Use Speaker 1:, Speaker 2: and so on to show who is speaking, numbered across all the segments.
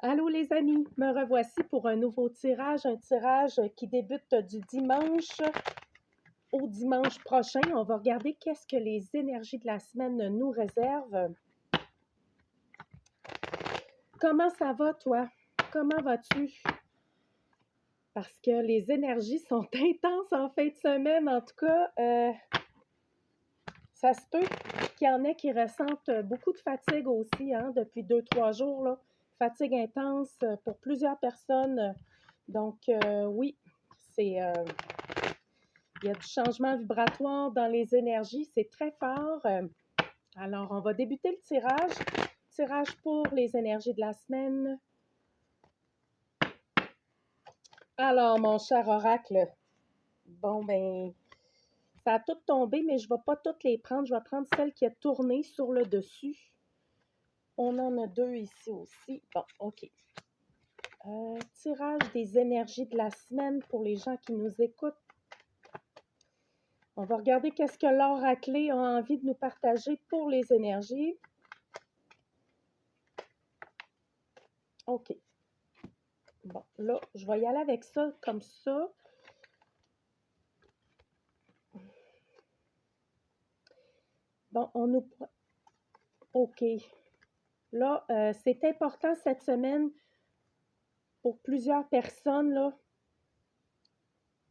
Speaker 1: Allô les amis, me revoici pour un nouveau tirage, un tirage qui débute du dimanche au dimanche prochain. On va regarder qu'est-ce que les énergies de la semaine nous réservent. Comment ça va toi? Comment vas-tu? Parce que les énergies sont intenses en fin de semaine. En tout cas, ça se peut qu'il y en ait qui ressentent beaucoup de fatigue aussi depuis 2-3 jours. Là. Fatigue intense pour plusieurs personnes. Donc, oui, c'est... il y a du changement vibratoire dans les énergies, c'est très fort. Alors, on va débuter le tirage. Tirage pour les énergies de la semaine. Alors, mon cher oracle, bon, ben, ça a tout tombé, mais je ne vais pas toutes les prendre. Je vais prendre celle qui a tourné sur le dessus. On en a deux ici aussi. Bon, OK. Tirage des énergies de la semaine pour les gens qui nous écoutent. On va regarder qu'est-ce que l'oracle a envie de nous partager pour les énergies. OK. Bon, là, je vais y aller avec ça comme ça. Bon, on nous... OK. Là, c'est important cette semaine pour plusieurs personnes, là,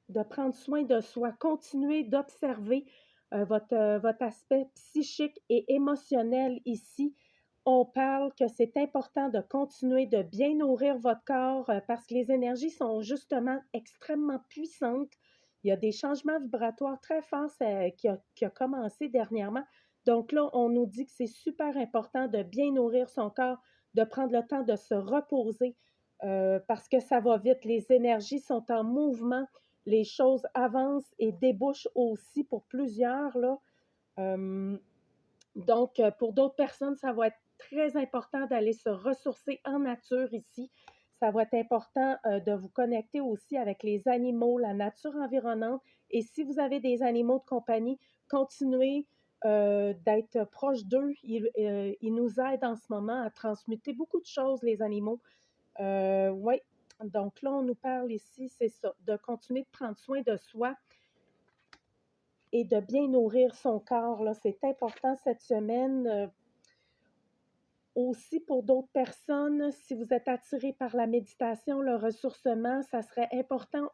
Speaker 1: de prendre soin de soi, continuer d'observer votre aspect psychique et émotionnel ici. On parle que c'est important de continuer de bien nourrir votre corps parce que les énergies sont justement extrêmement puissantes. Il y a des changements vibratoires très forts qui a commencé dernièrement. Donc là, on nous dit que c'est super important de bien nourrir son corps, de prendre le temps de se reposer parce que ça va vite. Les énergies sont en mouvement, les choses avancent et débouchent aussi pour plusieurs, là. Donc, pour d'autres personnes, ça va être très important d'aller se ressourcer en nature ici. Ça va être important de vous connecter aussi avec les animaux, la nature environnante. Et si vous avez des animaux de compagnie, continuez d'être proche d'eux. Ils nous aident en ce moment à transmuter beaucoup de choses, les animaux. Oui, donc là, on nous parle ici, c'est ça, de continuer de prendre soin de soi et de bien nourrir son corps. Là, c'est important cette semaine. Aussi, pour d'autres personnes, si vous êtes attiré par la méditation, le ressourcement, ça serait important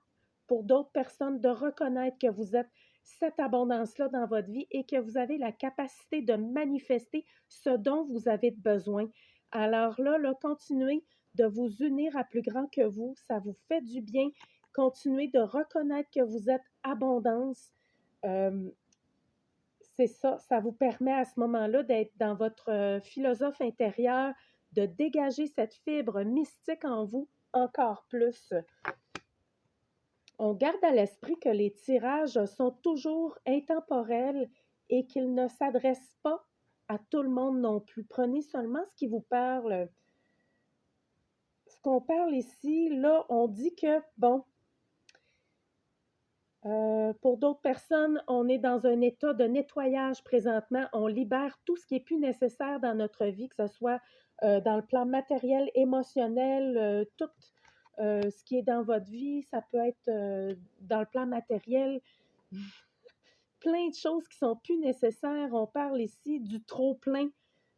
Speaker 1: pour d'autres personnes de reconnaître que vous êtes cette abondance-là dans votre vie et que vous avez la capacité de manifester ce dont vous avez besoin. Alors là, continuez de vous unir à plus grand que vous. Ça vous fait du bien. Continuez de reconnaître que vous êtes abondance. Euh, c'est ça, ça vous permet à ce moment-là d'être dans votre philosophe intérieur, de dégager cette fibre mystique en vous encore plus. On garde à l'esprit que les tirages sont toujours intemporels et qu'ils ne s'adressent pas à tout le monde non plus. Prenez seulement ce qui vous parle. Ce qu'on parle ici, là, on dit que, bon, pour d'autres personnes, on est dans un état de nettoyage présentement. On libère tout ce qui est plus nécessaire dans notre vie, que ce soit dans le plan matériel, émotionnel, tout ce qui est dans votre vie. Ça peut être dans le plan matériel, plein de choses qui sont plus nécessaires. On parle ici du trop plein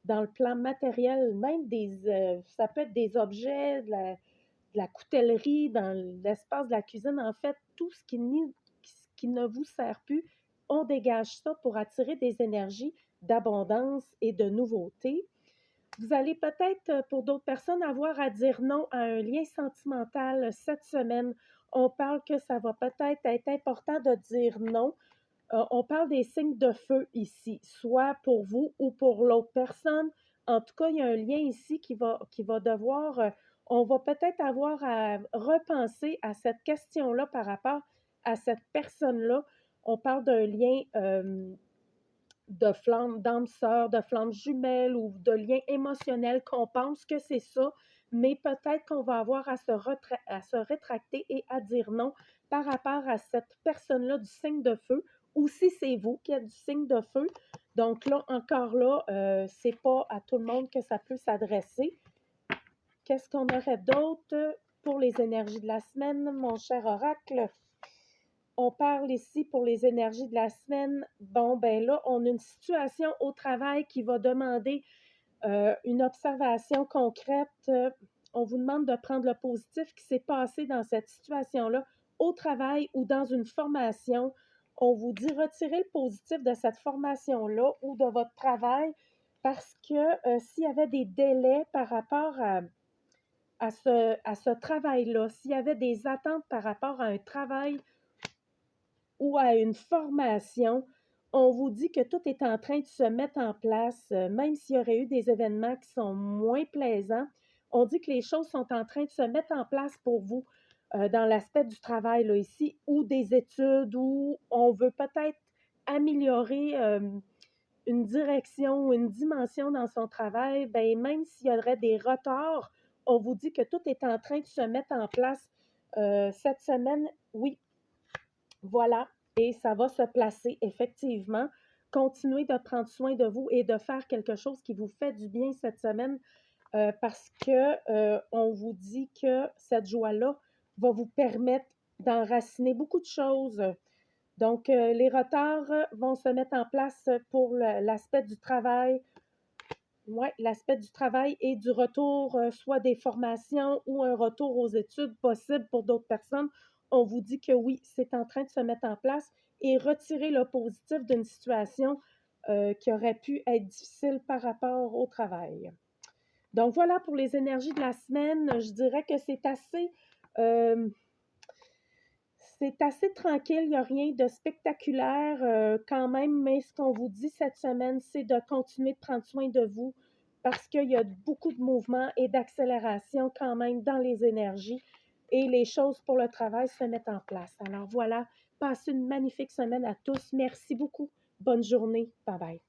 Speaker 1: dans le plan matériel, même ça peut être des objets, de la coutellerie, dans l'espace de la cuisine. En fait, tout ce qui ne vous sert plus, on dégage ça pour attirer des énergies d'abondance et de nouveauté. Vous allez peut-être, pour d'autres personnes, avoir à dire non à un lien sentimental cette semaine. On parle que ça va peut-être être important de dire non. On parle des signes de feu ici, soit pour vous ou pour l'autre personne. En tout cas, il y a un lien ici qui va devoir, on va peut-être avoir à repenser à cette question-là par rapport à cette personne-là. On parle d'un lien de flamme d'âme sœur, de flamme jumelle ou de lien émotionnel qu'on pense que c'est ça, mais peut-être qu'on va avoir à se rétracter et à dire non par rapport à cette personne-là du signe de feu, ou si c'est vous qui êtes du signe de feu. Donc là, encore là, c'est pas à tout le monde que ça peut s'adresser. Qu'est-ce qu'on aurait d'autre pour les énergies de la semaine, mon cher oracle? On parle ici pour les énergies de la semaine. Bon, ben là, on a une situation au travail qui va demander une observation concrète. On vous demande de prendre le positif qui s'est passé dans cette situation-là au travail ou dans une formation. On vous dit retirez le positif de cette formation-là ou de votre travail parce que s'il y avait des délais par rapport à ce travail-là, s'il y avait des attentes par rapport à un travail ou à une formation, on vous dit que tout est en train de se mettre en place, même s'il y aurait eu des événements qui sont moins plaisants. On dit que les choses sont en train de se mettre en place pour vous dans l'aspect du travail là, ici, ou des études, où on veut peut-être améliorer une direction ou une dimension dans son travail. Ben, même s'il y aurait des retards, on vous dit que tout est en train de se mettre en place cette semaine. Oui, voilà, et ça va se placer effectivement. Continuez de prendre soin de vous et de faire quelque chose qui vous fait du bien cette semaine parce que on vous dit que cette joie-là va vous permettre d'enraciner beaucoup de choses. Donc, les retards vont se mettre en place pour l'aspect du travail. Oui, l'aspect du travail et du retour, soit des formations ou un retour aux études possible pour d'autres personnes. On vous dit que oui, c'est en train de se mettre en place et retirer le positif d'une situation qui aurait pu être difficile par rapport au travail. Donc voilà pour les énergies de la semaine. Je dirais que euh, c'est assez tranquille, il n'y a rien de spectaculaire quand même, mais ce qu'on vous dit cette semaine, c'est de continuer de prendre soin de vous parce qu'il y a beaucoup de mouvements et d'accélération quand même dans les énergies et les choses pour le travail se mettent en place. Alors voilà, passez une magnifique semaine à tous. Merci beaucoup. Bonne journée. Bye bye.